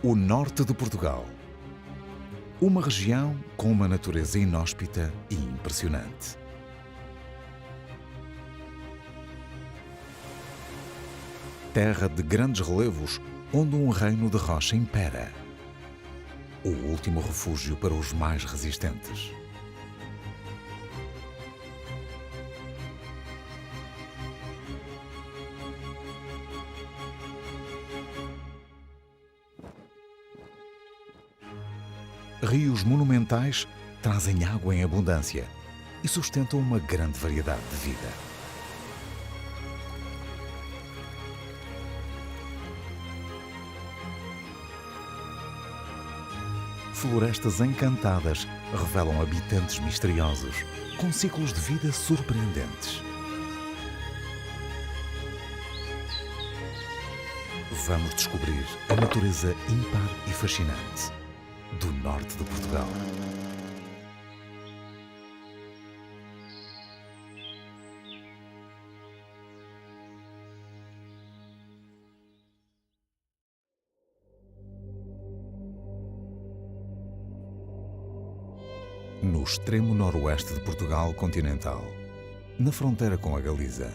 O norte de Portugal. Uma região com uma natureza inóspita e impressionante. Terra de grandes relevos, onde um reino de rocha impera. O último refúgio para os mais resistentes. Rios monumentais trazem água em abundância e sustentam uma grande variedade de vida. Florestas encantadas revelam habitantes misteriosos, com ciclos de vida surpreendentes. Vamos descobrir a natureza ímpar e fascinante do norte de Portugal. No extremo noroeste de Portugal continental, na fronteira com a Galiza,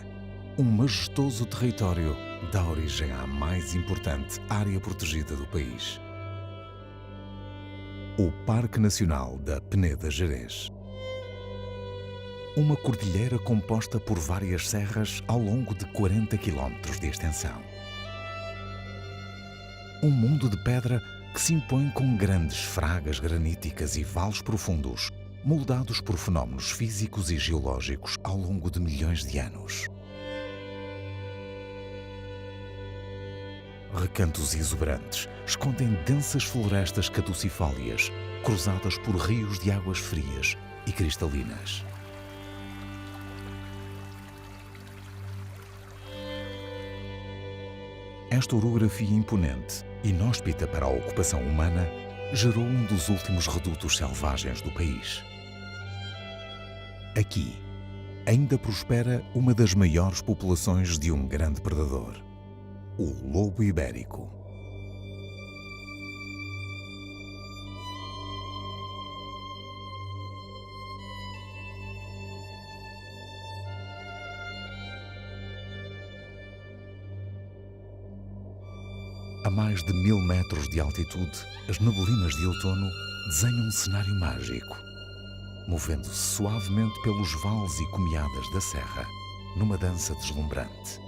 um majestoso território dá origem à mais importante área protegida do país. O Parque Nacional da Peneda Gerês. Uma cordilheira composta por várias serras ao longo de 40 km de extensão. Um mundo de pedra que se impõe com grandes fragas graníticas e vales profundos, moldados por fenómenos físicos e geológicos ao longo de milhões de anos. Recantos exuberantes escondem densas florestas caducifólias, cruzadas por rios de águas frias e cristalinas. Esta orografia imponente, inóspita para a ocupação humana, gerou um dos últimos redutos selvagens do país. Aqui, ainda prospera uma das maiores populações de um grande predador, o lobo ibérico. A mais de 1000 metros de altitude, as neblinas de outono desenham um cenário mágico, movendo-se suavemente pelos vales e comiadas da serra, numa dança deslumbrante.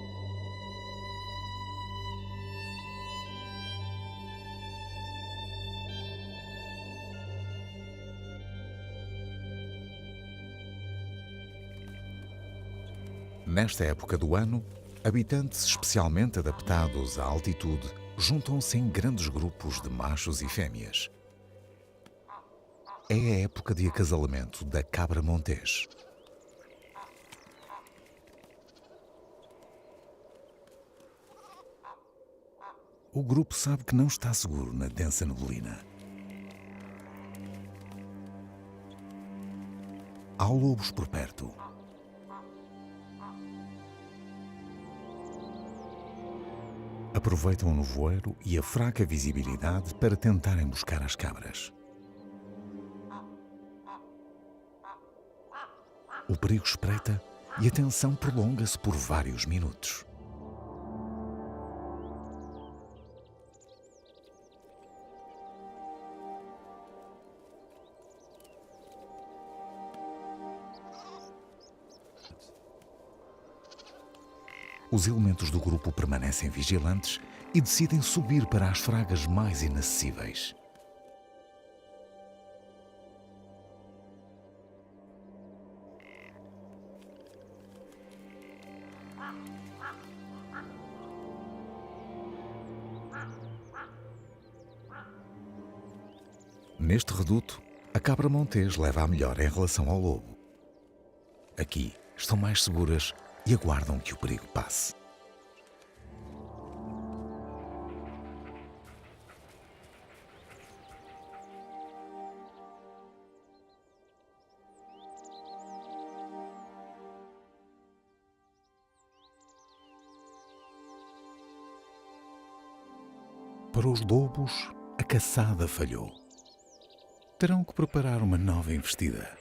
Nesta época do ano, habitantes especialmente adaptados à altitude juntam-se em grandes grupos de machos e fêmeas. É a época de acasalamento da cabra montês. O grupo sabe que não está seguro na densa neblina. Há lobos por perto. Aproveitam o nevoeiro e a fraca visibilidade para tentarem buscar as cabras. O perigo espreita e a tensão prolonga-se por vários minutos. Os elementos do grupo permanecem vigilantes e decidem subir para as fragas mais inacessíveis. Neste reduto, a cabra montês leva a melhor em relação ao lobo. Aqui estão mais seguras e aguardam que o perigo passe. Para os lobos, A caçada falhou. Terão que preparar uma nova investida.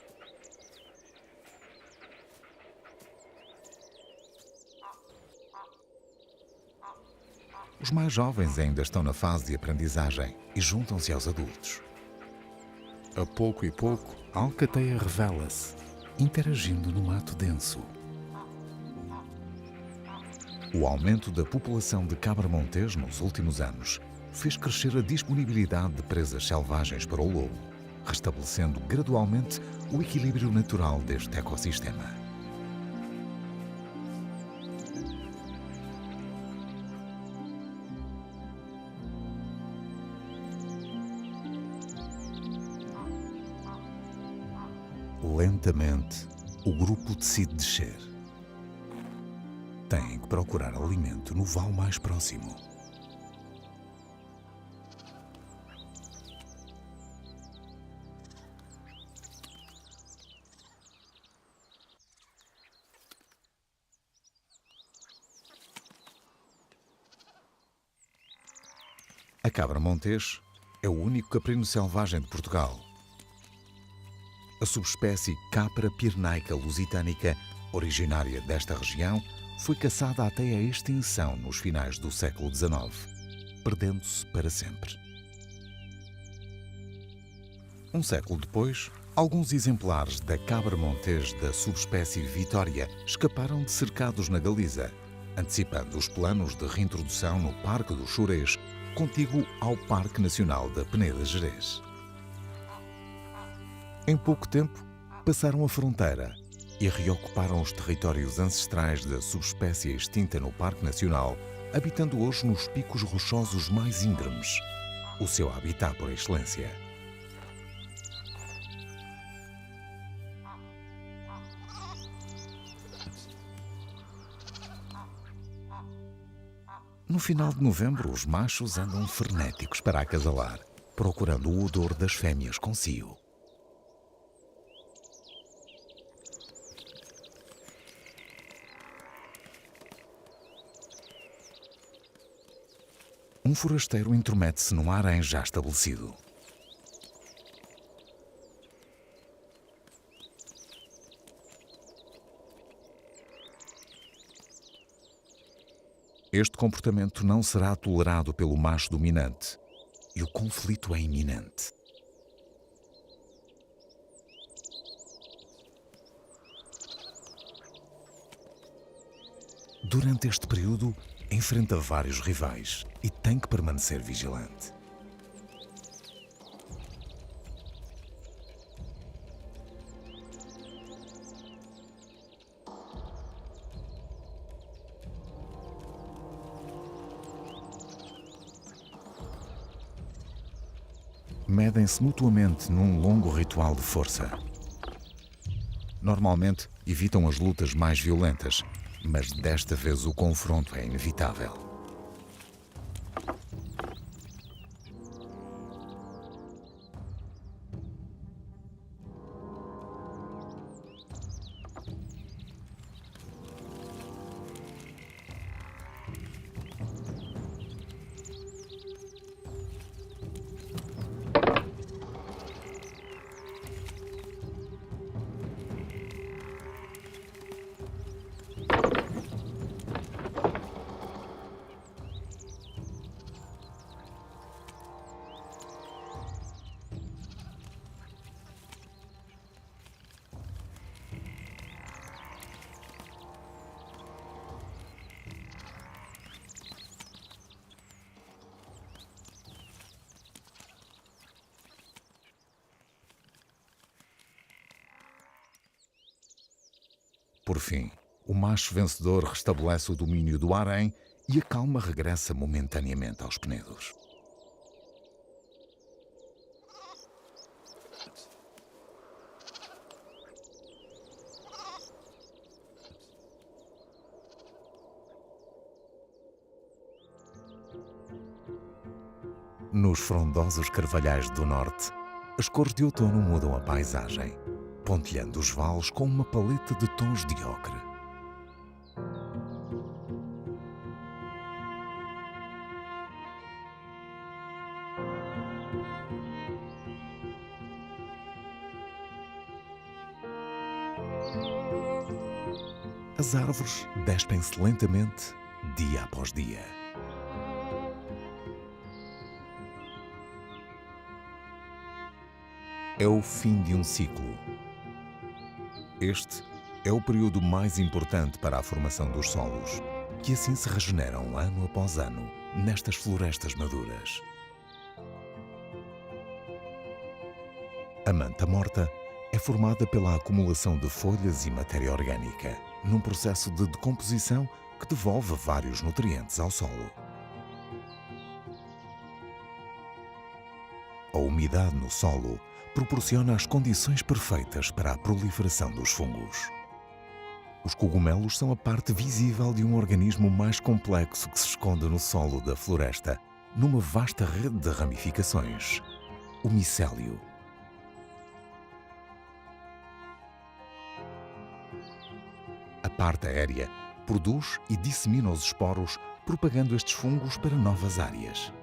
Os mais jovens ainda estão na fase de aprendizagem e juntam-se aos adultos. A pouco e pouco, a alcateia revela-se, interagindo no mato denso. O aumento da população de cabra-montés nos últimos anos fez crescer a disponibilidade de presas selvagens para o lobo, restabelecendo gradualmente o equilíbrio natural deste ecossistema. Lentamente, o grupo decide descer. Têm que procurar alimento no vale mais próximo. A cabra-montés é o único caprino selvagem de Portugal. A subespécie Capra pirnaica lusitanica, originária desta região, foi caçada até a extinção nos finais do século XIX, perdendo-se para sempre. Um século depois, alguns exemplares da cabra-montés da subespécie Vitória escaparam de cercados na Galiza, antecipando os planos de reintrodução no Parque do Xurés, contíguo ao Parque Nacional da Peneda Gerês. Em pouco tempo, passaram a fronteira e reocuparam os territórios ancestrais da subespécie extinta no Parque Nacional, habitando hoje nos picos rochosos mais íngremes, o seu habitat por excelência. No final de novembro, os machos andam frenéticos para acasalar, procurando o odor das fêmeas com cio. Um forasteiro intromete-se num harém já estabelecido. Este comportamento não será tolerado pelo macho dominante e o conflito é iminente. Durante este período, enfrenta vários rivais e tem que permanecer vigilante. Medem-se mutuamente num longo ritual de força. Normalmente evitam as lutas mais violentas, mas desta vez o confronto é inevitável. Por fim, o macho vencedor restabelece o domínio do harém e a calma regressa momentaneamente aos penedos. Nos frondosos carvalhais do norte, as cores de outono mudam a paisagem, pontilhando os vales com uma paleta de tons de ocre. as árvores despem-se lentamente, dia após dia. É o fim de um ciclo. Este é o período mais importante para a formação dos solos, que assim se regeneram ano após ano nestas florestas maduras. A manta morta é formada pela acumulação de folhas e matéria orgânica, num processo de decomposição que devolve vários nutrientes ao solo. A umidade no solo proporciona as condições perfeitas para a proliferação dos fungos. Os cogumelos são a parte visível de um organismo mais complexo que se esconde no solo da floresta, numa vasta rede de ramificações, o micélio. A parte aérea produz e dissemina os esporos, propagando estes fungos para novas áreas.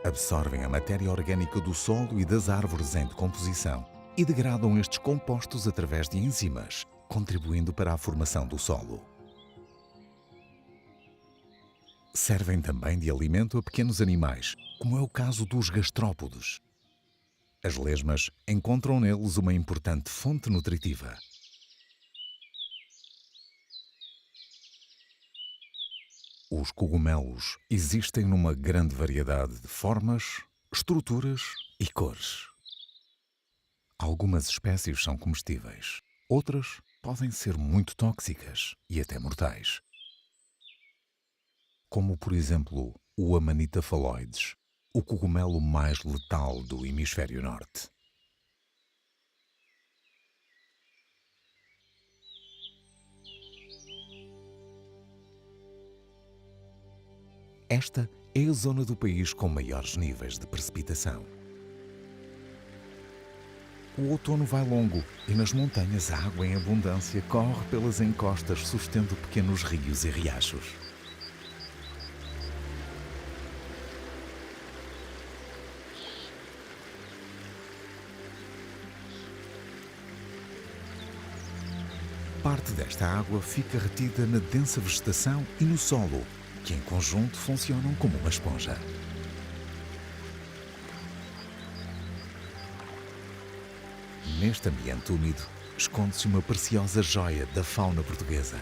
Absorvem a matéria orgânica do solo e das árvores em decomposição e degradam estes compostos através de enzimas, contribuindo para a formação do solo. Servem também de alimento a pequenos animais, como é o caso dos gastrópodes. As lesmas encontram neles uma importante fonte nutritiva. Os cogumelos existem numa grande variedade de formas, estruturas e cores. Algumas espécies são comestíveis, outras podem ser muito tóxicas e até mortais. Como, por exemplo, o Amanita phalloides, o cogumelo mais letal do hemisfério norte. Esta é a zona do país com maiores níveis de precipitação. O outono vai longo e nas montanhas a água em abundância corre pelas encostas, sustendo pequenos rios e riachos. Parte desta água fica retida na densa vegetação e no solo, que em conjunto funcionam como uma esponja. Neste ambiente úmido, esconde-se uma preciosa joia da fauna portuguesa.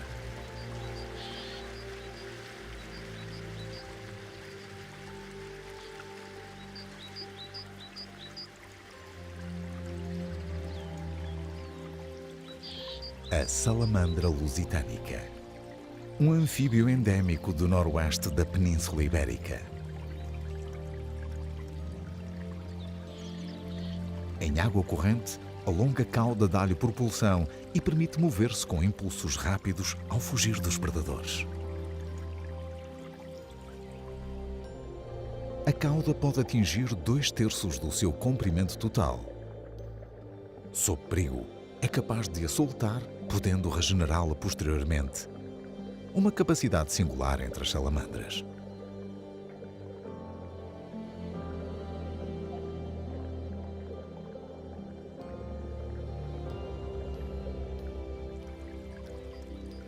A salamandra lusitânica, um anfíbio endémico do noroeste da Península Ibérica. Em água corrente, a longa cauda dá-lhe propulsão e permite mover-se com impulsos rápidos ao fugir dos predadores. A cauda pode atingir 2/3 do seu comprimento total. Sob perigo, é capaz de a soltar, podendo regenerá-la posteriormente. Uma capacidade singular entre as salamandras.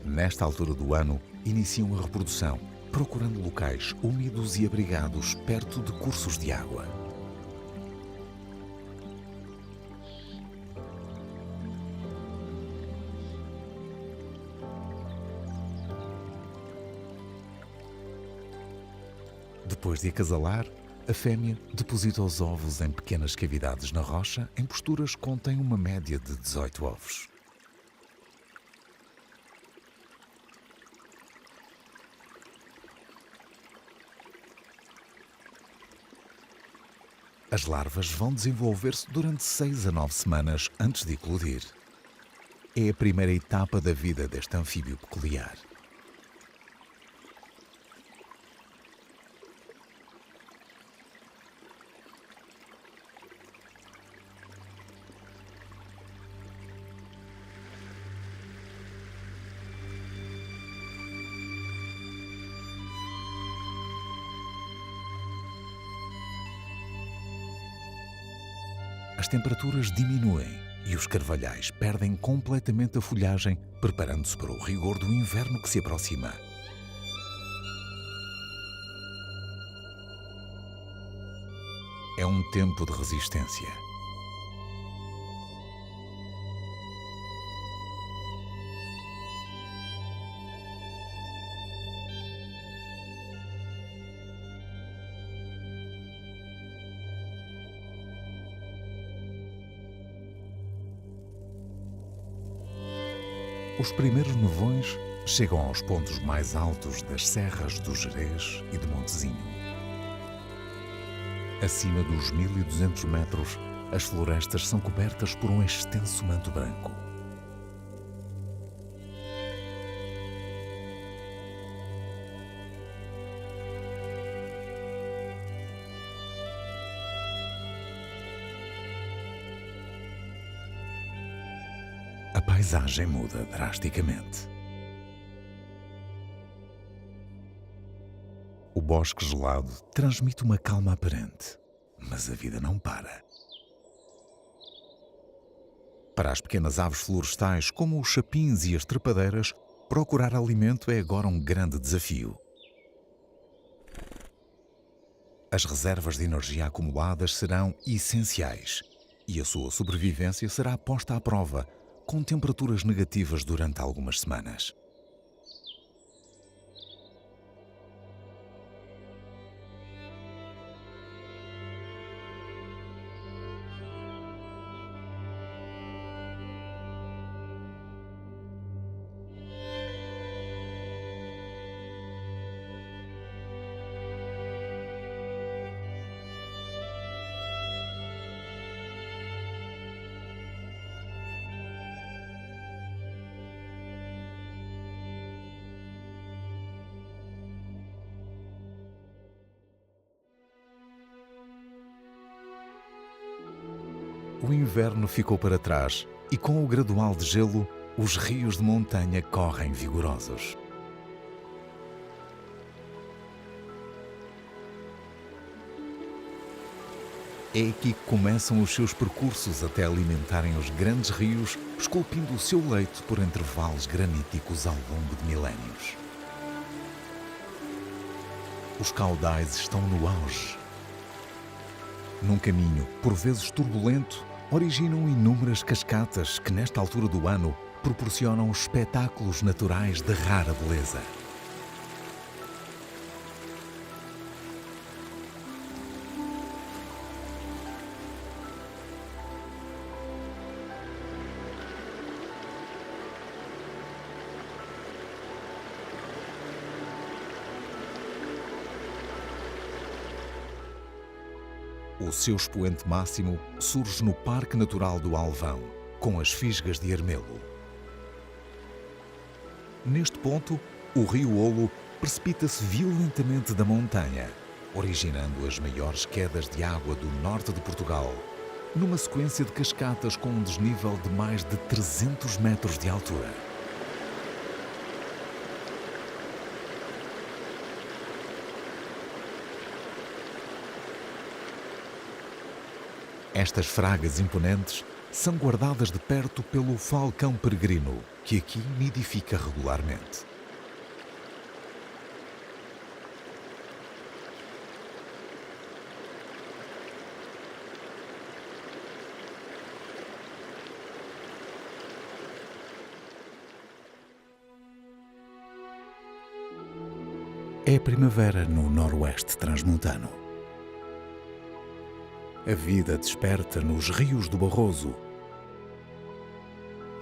Nesta altura do ano, iniciam a reprodução, procurando locais úmidos e abrigados perto de cursos de água. Depois de acasalar, a fêmea deposita os ovos em pequenas cavidades na rocha, em posturas que contêm uma média de 18 ovos. As larvas vão desenvolver-se durante 6 a 9 semanas antes de eclodir. É a primeira etapa da vida deste anfíbio peculiar. As temperaturas diminuem e os carvalhais perdem completamente a folhagem, preparando-se para o rigor do inverno que se aproxima. É um tempo de resistência. Os primeiros nevões chegam aos pontos mais altos das serras do Gerês e de Montezinho. Acima dos 1200 metros, as florestas são cobertas por um extenso manto branco. A paisagem muda drasticamente. O bosque gelado transmite uma calma aparente, mas a vida não para. Para as pequenas aves florestais, como os chapins e as trepadeiras, procurar alimento é agora um grande desafio. As reservas de energia acumuladas serão essenciais e a sua sobrevivência será posta à prova, com temperaturas negativas durante algumas semanas. O inverno ficou para trás e, com o gradual de gelo, os rios de montanha correm vigorosos. É aqui que começam os seus percursos até alimentarem os grandes rios, esculpindo o seu leito por entre vales graníticos ao longo de milénios. Os caudais estão no auge. Num caminho, por vezes turbulento, originam inúmeras cascatas que, nesta altura do ano, proporcionam espetáculos naturais de rara beleza. O seu expoente máximo surge no Parque Natural do Alvão, com as Fisgas de Armelo. Neste ponto, o rio Olo precipita-se violentamente da montanha, originando as maiores quedas de água do norte de Portugal, numa sequência de cascatas com um desnível de mais de 300 metros de altura. Estas fragas imponentes são guardadas de perto pelo falcão peregrino, que aqui nidifica regularmente. É primavera no noroeste transmontano. A vida desperta nos rios do Barroso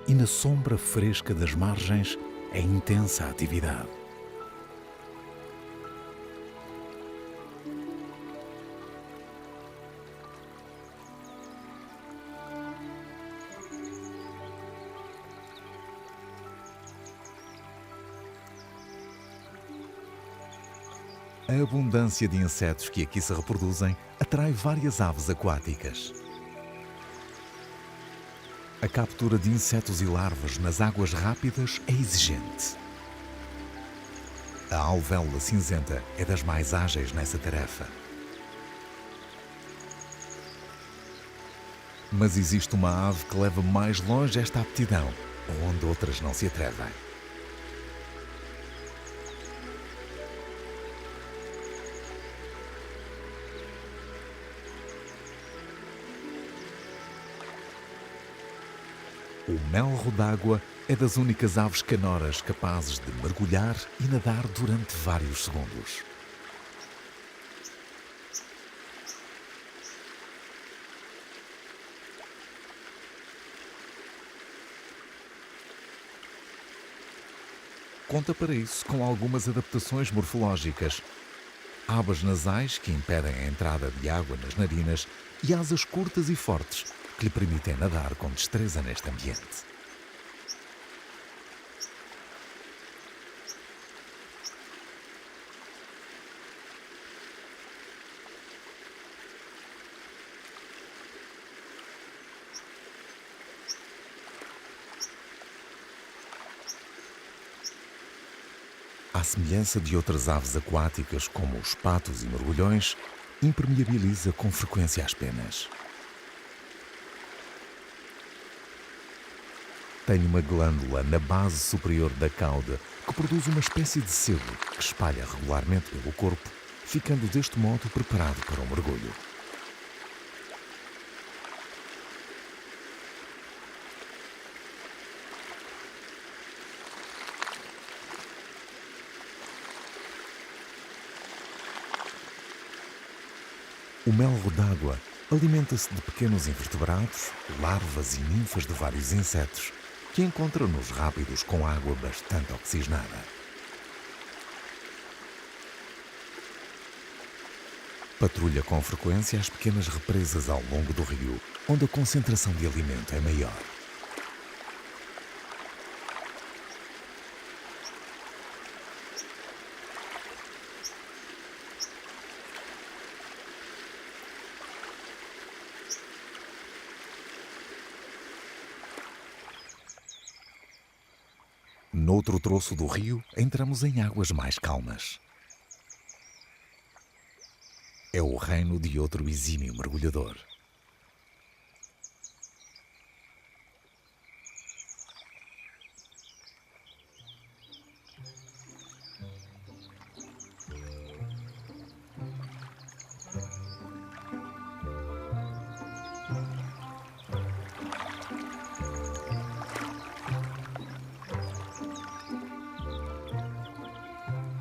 e na sombra fresca das margens é intensa a atividade. A abundância de insetos que aqui se reproduzem atrai várias aves aquáticas. A captura de insetos e larvas nas águas rápidas é exigente. A alvéola cinzenta é das mais ágeis nessa tarefa. Mas existe uma ave que leva mais longe esta aptidão, onde outras não se atrevem. O melro d'água é das únicas aves canoras capazes de mergulhar e nadar durante vários segundos. Conta para isso com algumas adaptações morfológicas. Abas nasais que impedem a entrada de água nas narinas e asas curtas e fortes que lhe permitem nadar com destreza neste ambiente. À semelhança de outras aves aquáticas, como os patos e mergulhões, impermeabiliza com frequência as penas. Tem uma glândula na base superior da cauda que produz uma espécie de sebo que espalha regularmente pelo corpo, ficando deste modo preparado para o mergulho. O melro d'água alimenta-se de pequenos invertebrados, larvas e ninfas de vários insetos, que encontra nos rápidos com água bastante oxigenada. Patrulha com frequência as pequenas represas ao longo do rio, onde a concentração de alimento é maior. Noutro troço do rio, entramos em águas mais calmas. É o reino de outro exímio mergulhador.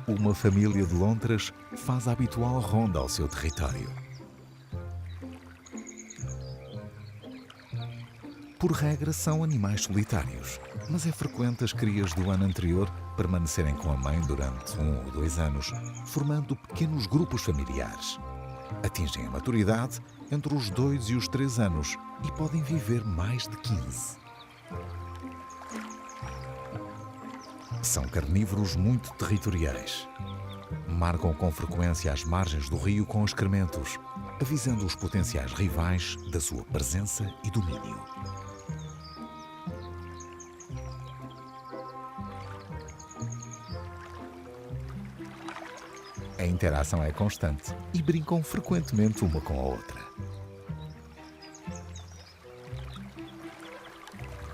Uma família de lontras faz a habitual ronda ao seu território. Por regra, são animais solitários, mas é frequente as crias do ano anterior permanecerem com a mãe durante 1 ou 2 anos, formando pequenos grupos familiares. Atingem a maturidade entre os 2 e os 3 anos e podem viver mais de 15. São carnívoros muito territoriais. Marcam com frequência as margens do rio com excrementos, avisando os potenciais rivais da sua presença e domínio. A interação é constante e brincam frequentemente uma com a outra.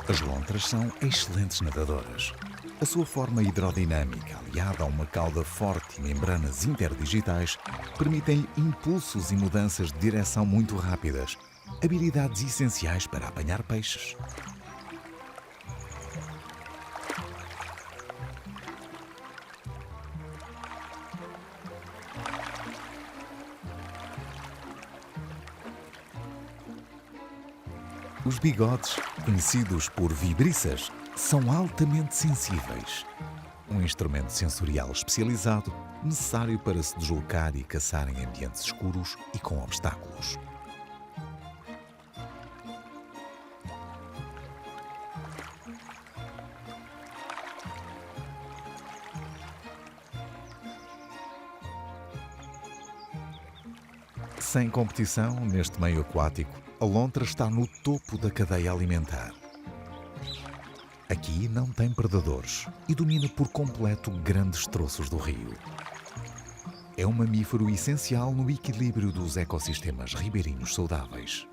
As lontras são excelentes nadadoras. A sua forma hidrodinâmica, aliada a uma cauda forte e membranas interdigitais, permitem-lhe impulsos e mudanças de direção muito rápidas, habilidades essenciais para apanhar peixes. Os bigodes, conhecidos por vibriças, são altamente sensíveis. Um instrumento sensorial especializado, necessário para se deslocar e caçar em ambientes escuros e com obstáculos. Sem competição, neste meio aquático, a lontra está no topo da cadeia alimentar. Aqui não tem predadores e domina por completo grandes troços do rio. É um mamífero essencial no equilíbrio dos ecossistemas ribeirinhos saudáveis.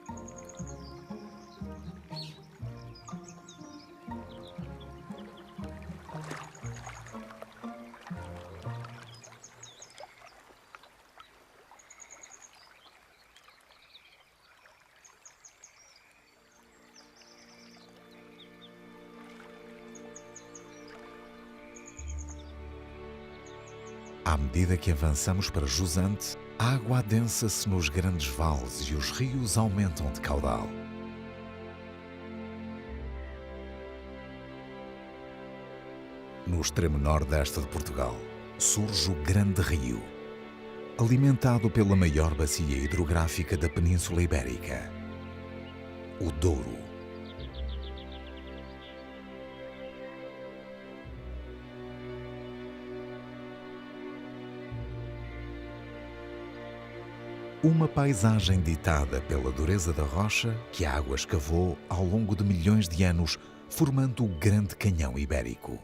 À medida que avançamos para Jusante, a água adensa-se nos grandes vales e os rios aumentam de caudal. No extremo nordeste de Portugal, surge o Grande Rio, alimentado pela maior bacia hidrográfica da Península Ibérica, o Douro. Uma paisagem ditada pela dureza da rocha que a água escavou ao longo de milhões de anos, formando o Grande Canhão Ibérico.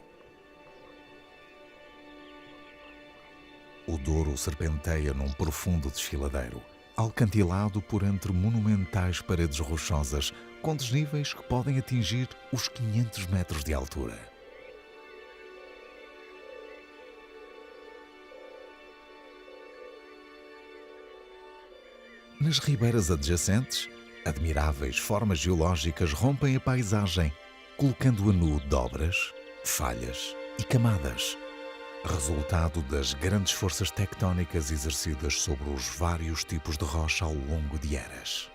O Douro serpenteia num profundo desfiladeiro, alcantilado por entre monumentais paredes rochosas com desníveis que podem atingir os 500 metros de altura. Nas ribeiras adjacentes, admiráveis formas geológicas rompem a paisagem, colocando a nu dobras, falhas e camadas, resultado das grandes forças tectónicas exercidas sobre os vários tipos de rocha ao longo de eras.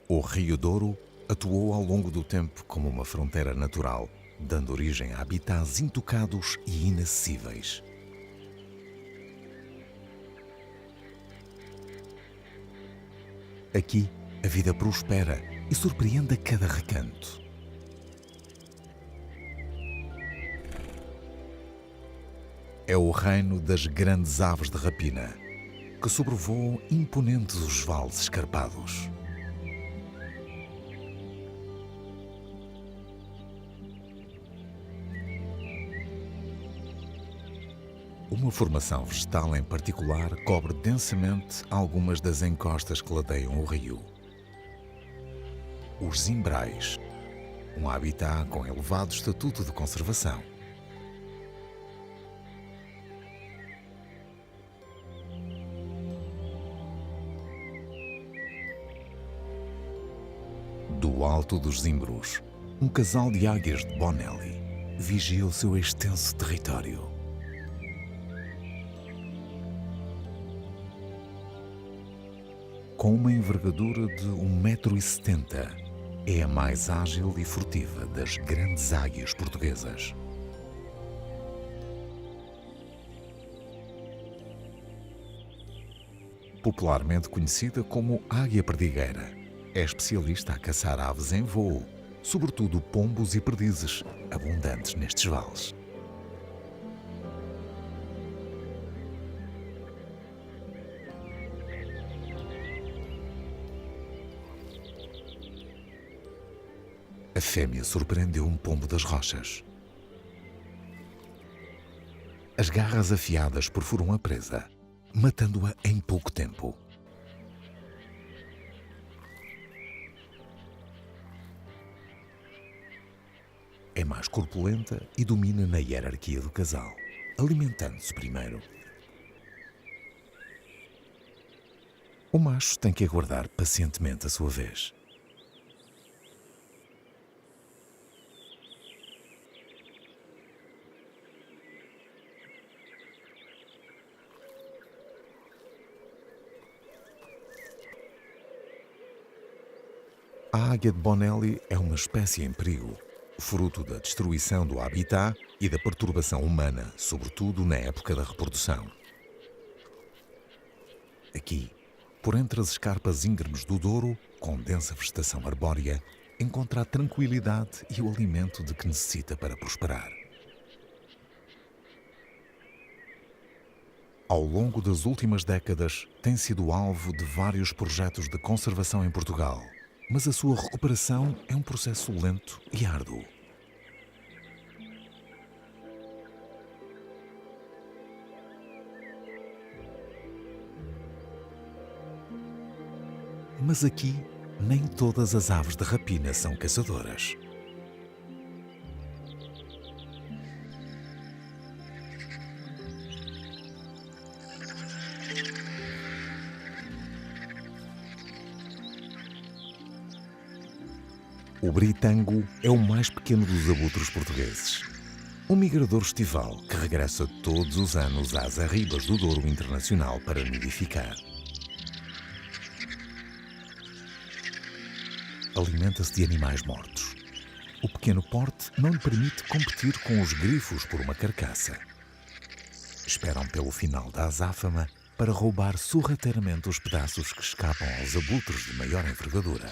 O Rio Douro atuou ao longo do tempo como uma fronteira natural, dando origem a habitats intocados e inacessíveis. Aqui, a vida prospera e surpreende a cada recanto. É o reino das grandes aves de rapina, que sobrevoam imponentes os vales escarpados. Uma formação vegetal em particular cobre densamente algumas das encostas que ladeiam o rio. Os zimbrais, um habitat com elevado estatuto de conservação. Do alto dos Zimbros, um casal de águias de Bonelli vigia o seu extenso território. Com uma envergadura de 1,70 m, é a mais ágil e furtiva das grandes águias portuguesas. Popularmente conhecida como águia perdigueira, é especialista a caçar aves em voo, sobretudo pombos e perdizes, abundantes nestes vales. A fêmea surpreendeu um pombo das rochas. As garras afiadas perfuram a presa, matando-a em pouco tempo. É mais corpulenta e domina na hierarquia do casal, alimentando-se primeiro. O macho tem que aguardar pacientemente a sua vez. A águia de Bonelli é uma espécie em perigo, fruto da destruição do habitat e da perturbação humana, sobretudo na época da reprodução. Aqui, por entre as escarpas íngremes do Douro, com densa vegetação arbórea, encontra a tranquilidade e o alimento de que necessita para prosperar. Ao longo das últimas décadas, tem sido alvo de vários projetos de conservação em Portugal, mas a sua recuperação é um processo lento e árduo. Mas aqui, nem todas as aves de rapina são caçadoras. O britango é o mais pequeno dos abutres portugueses. Um migrador estival que regressa todos os anos às arribas do Douro Internacional para nidificar. Alimenta-se de animais mortos. O pequeno porte não lhe permite competir com os grifos por uma carcaça. Esperam pelo final da azáfama para roubar sorrateiramente os pedaços que escapam aos abutres de maior envergadura.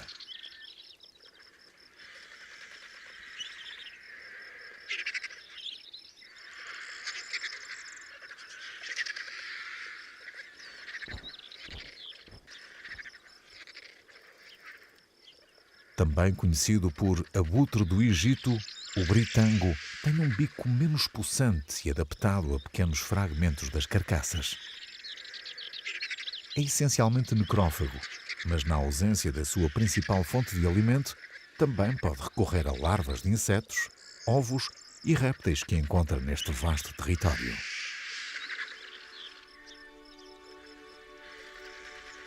Também conhecido por abutre do Egito, o britango tem um bico menos possante e adaptado a pequenos fragmentos das carcaças. É essencialmente necrófago, mas na ausência da sua principal fonte de alimento, também pode recorrer a larvas de insetos, ovos e répteis que encontra neste vasto território.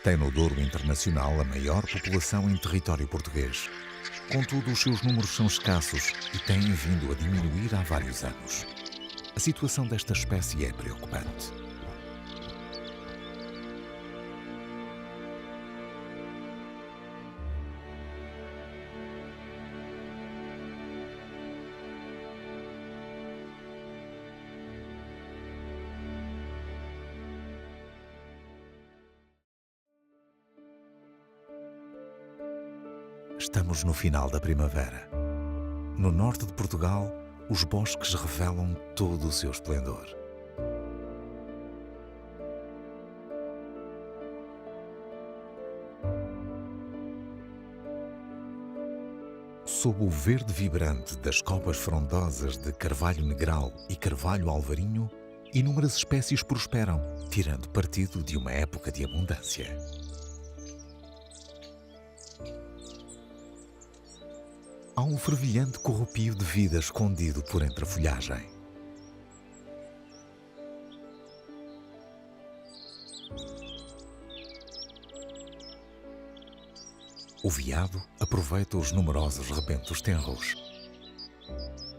Tem no Douro Internacional a maior população em território português. Contudo, os seus números são escassos e têm vindo a diminuir há vários anos. A situação desta espécie é preocupante. Estamos no final da primavera. No norte de Portugal, os bosques revelam todo o seu esplendor. Sob o verde vibrante das copas frondosas de carvalho negral e carvalho alvarinho, inúmeras espécies prosperam, tirando partido de uma época de abundância. Há um fervilhante corrupio de vida escondido por entre a folhagem. O veado aproveita os numerosos rebentos tenros.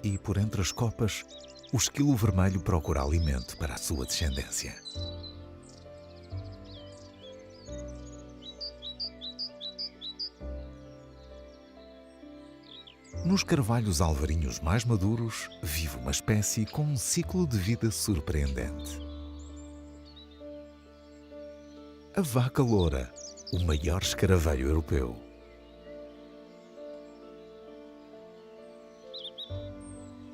E, por entre as copas, o esquilo vermelho procura alimento para a sua descendência. Nos carvalhos alvarinhos mais maduros, vive uma espécie com um ciclo de vida surpreendente. A vaca loura, o maior escaravelho europeu.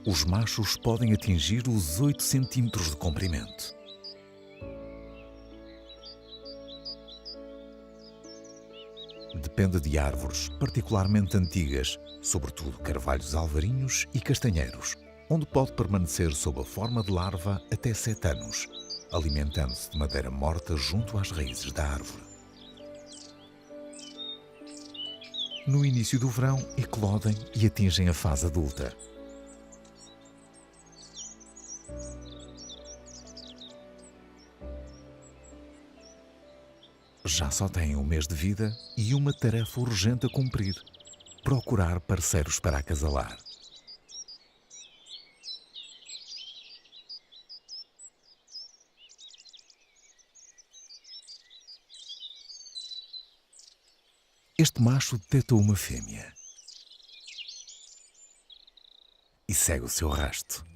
Os machos podem atingir os 8 centímetros de comprimento. Depende de árvores particularmente antigas, sobretudo carvalhos alvarinhos e castanheiros, onde pode permanecer sob a forma de larva até 7 anos, alimentando-se de madeira morta junto às raízes da árvore. No início do verão, eclodem e atingem a fase adulta. Já só têm um mês de vida e uma tarefa urgente a cumprir: procurar parceiros para acasalar. Este macho detectou uma fêmea e segue o seu rasto.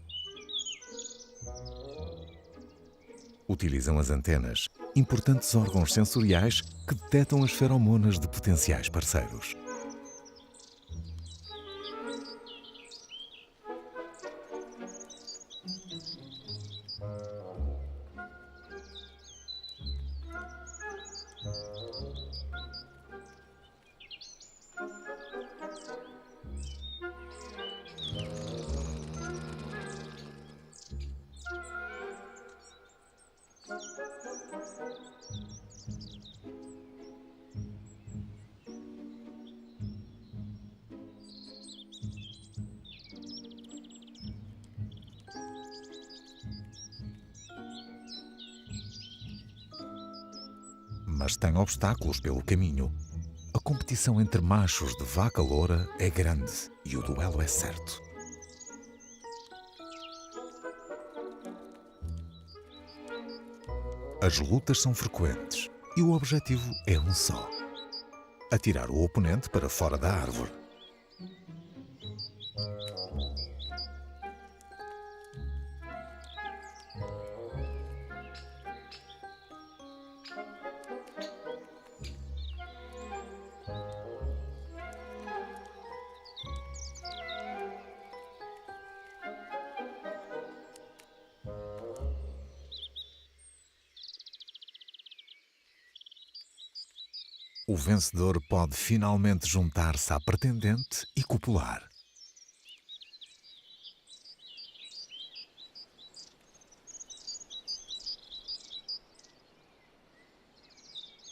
Utilizam as antenas, importantes órgãos sensoriais que detectam as feromonas de potenciais parceiros. Mas tem obstáculos pelo caminho. A competição entre machos de vaca loura é grande e o duelo é certo. As lutas são frequentes e o objetivo é um só: atirar o oponente para fora da árvore. O vencedor pode finalmente juntar-se à pretendente e copular.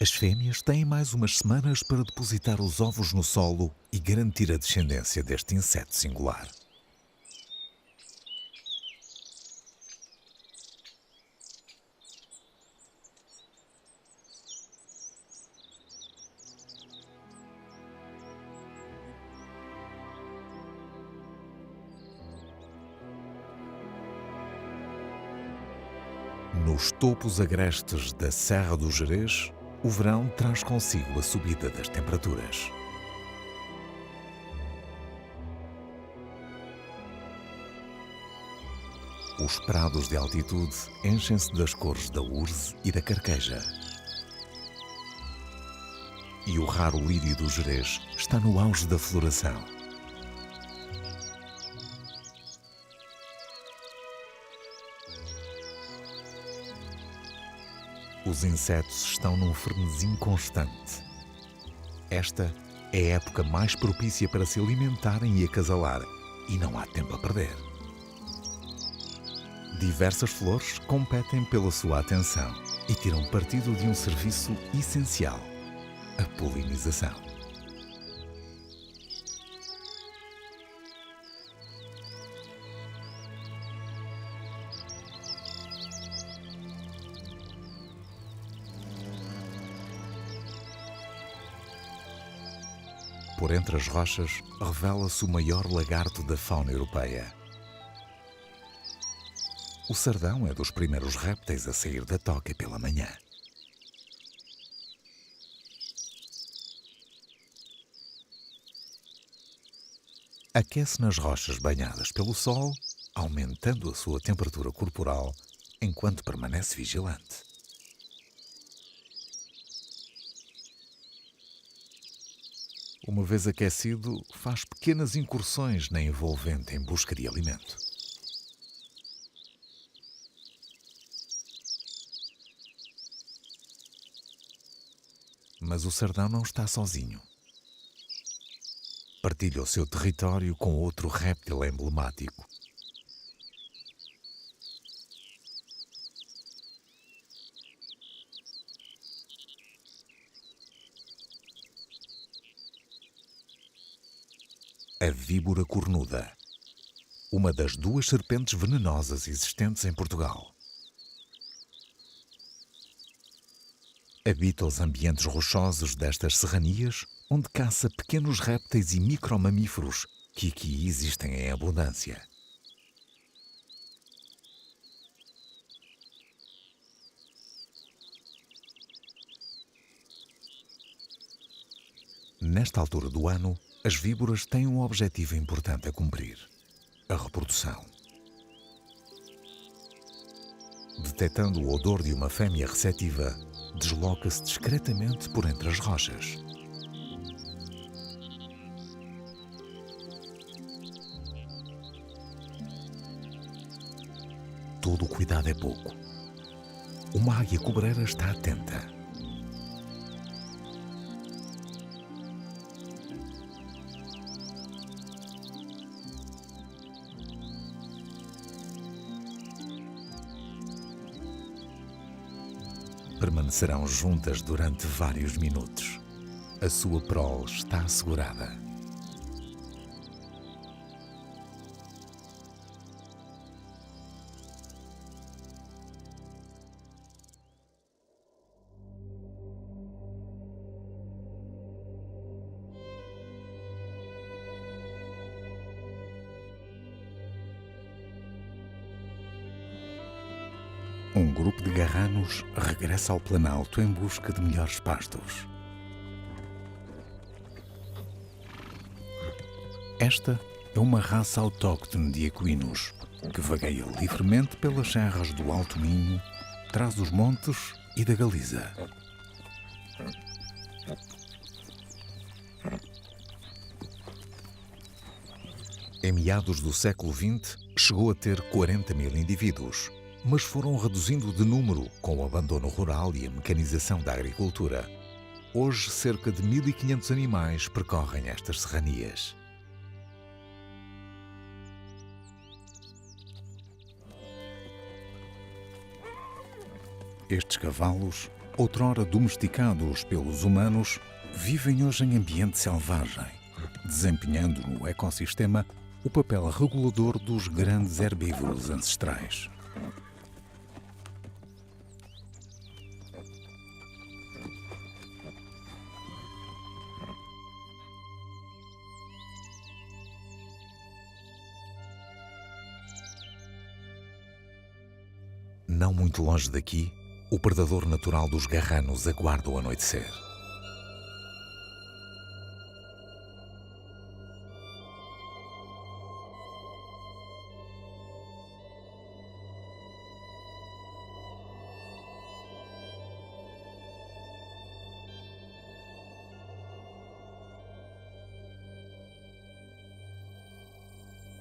As fêmeas têm mais umas semanas para depositar os ovos no solo e garantir a descendência deste inseto singular. Nos topos agrestes da Serra do Gerês, o verão traz consigo a subida das temperaturas. Os prados de altitude enchem-se das cores da urze e da carqueja. E o raro lírio do Gerês está no auge da floração. Os insetos estão num frenesim constante. Esta é a época mais propícia para se alimentarem e acasalar, e não há tempo a perder. Diversas flores competem pela sua atenção e tiram partido de um serviço essencial: a polinização. Por entre as rochas, revela-se o maior lagarto da fauna europeia. O sardão é dos primeiros répteis a sair da toca pela manhã. Aquece nas rochas banhadas pelo sol, aumentando a sua temperatura corporal enquanto permanece vigilante. Uma vez aquecido, faz pequenas incursões na envolvente em busca de alimento. Mas o sardão não está sozinho. Partilha o seu território com outro réptil emblemático. A víbora cornuda, uma das duas serpentes venenosas existentes em Portugal. Habita os ambientes rochosos destas serranias, onde caça pequenos répteis e micromamíferos que aqui existem em abundância. Nesta altura do ano, as víboras têm um objetivo importante a cumprir: a reprodução. Detectando o odor de uma fêmea receptiva, desloca-se discretamente por entre as rochas. Todo o cuidado é pouco. Uma águia cobreira está atenta. Permanecerão juntas durante vários minutos. A sua prole está assegurada. Um grupo de garranos regressa ao Planalto em busca de melhores pastos. Esta é uma raça autóctone de equinos que vagueia livremente pelas serras do Alto Minho, traz dos montes e da Galiza. Em meados do século XX, chegou a ter 40 mil indivíduos, mas foram reduzindo de número com o abandono rural e a mecanização da agricultura. Hoje, cerca de 1.500 animais percorrem estas serranias. Estes cavalos, outrora domesticados pelos humanos, vivem hoje em ambiente selvagem, desempenhando no ecossistema o papel regulador dos grandes herbívoros ancestrais. Não muito longe daqui, o predador natural dos garranos aguarda o anoitecer.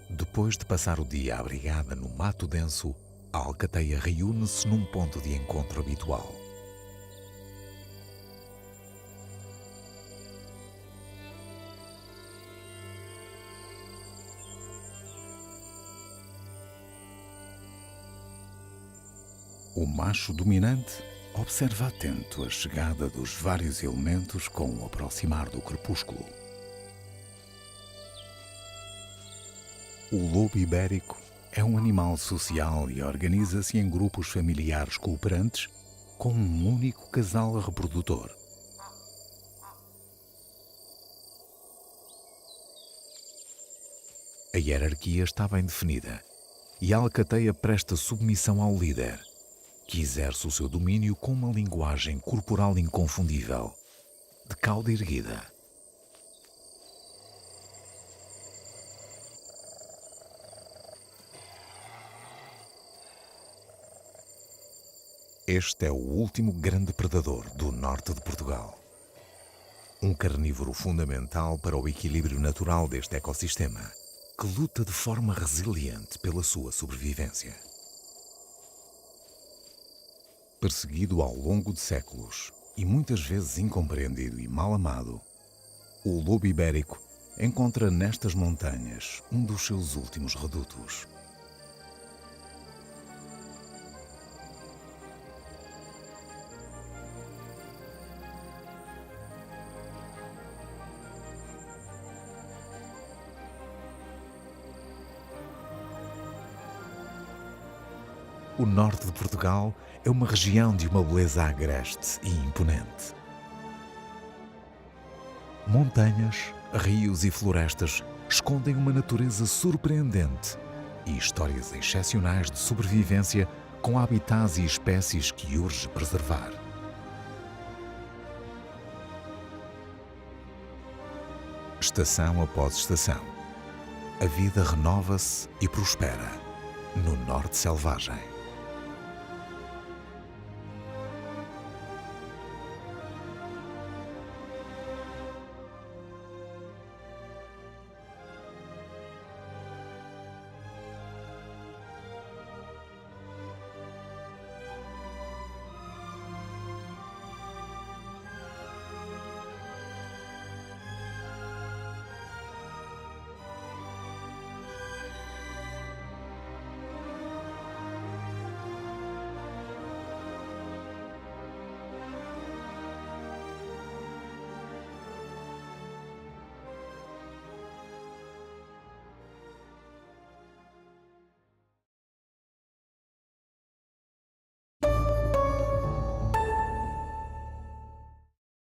Depois de passar o dia abrigada no mato denso, a alcateia reúne-se num ponto de encontro habitual. O macho dominante observa atento a chegada dos vários elementos com o aproximar do crepúsculo. O lobo ibérico é um animal social e organiza-se em grupos familiares cooperantes com um único casal reprodutor. A hierarquia está bem definida e a alcateia presta submissão ao líder, que exerce o seu domínio com uma linguagem corporal inconfundível, de cauda erguida. Este é o último grande predador do norte de Portugal. Um carnívoro fundamental para o equilíbrio natural deste ecossistema, que luta de forma resiliente pela sua sobrevivência. Perseguido ao longo de séculos e muitas vezes incompreendido e mal amado, o lobo ibérico encontra nestas montanhas um dos seus últimos redutos. O norte de Portugal é uma região de uma beleza agreste e imponente. Montanhas, rios e florestas escondem uma natureza surpreendente e histórias excepcionais de sobrevivência com habitats e espécies que urge preservar. Estação após estação, a vida renova-se e prospera no Norte Selvagem.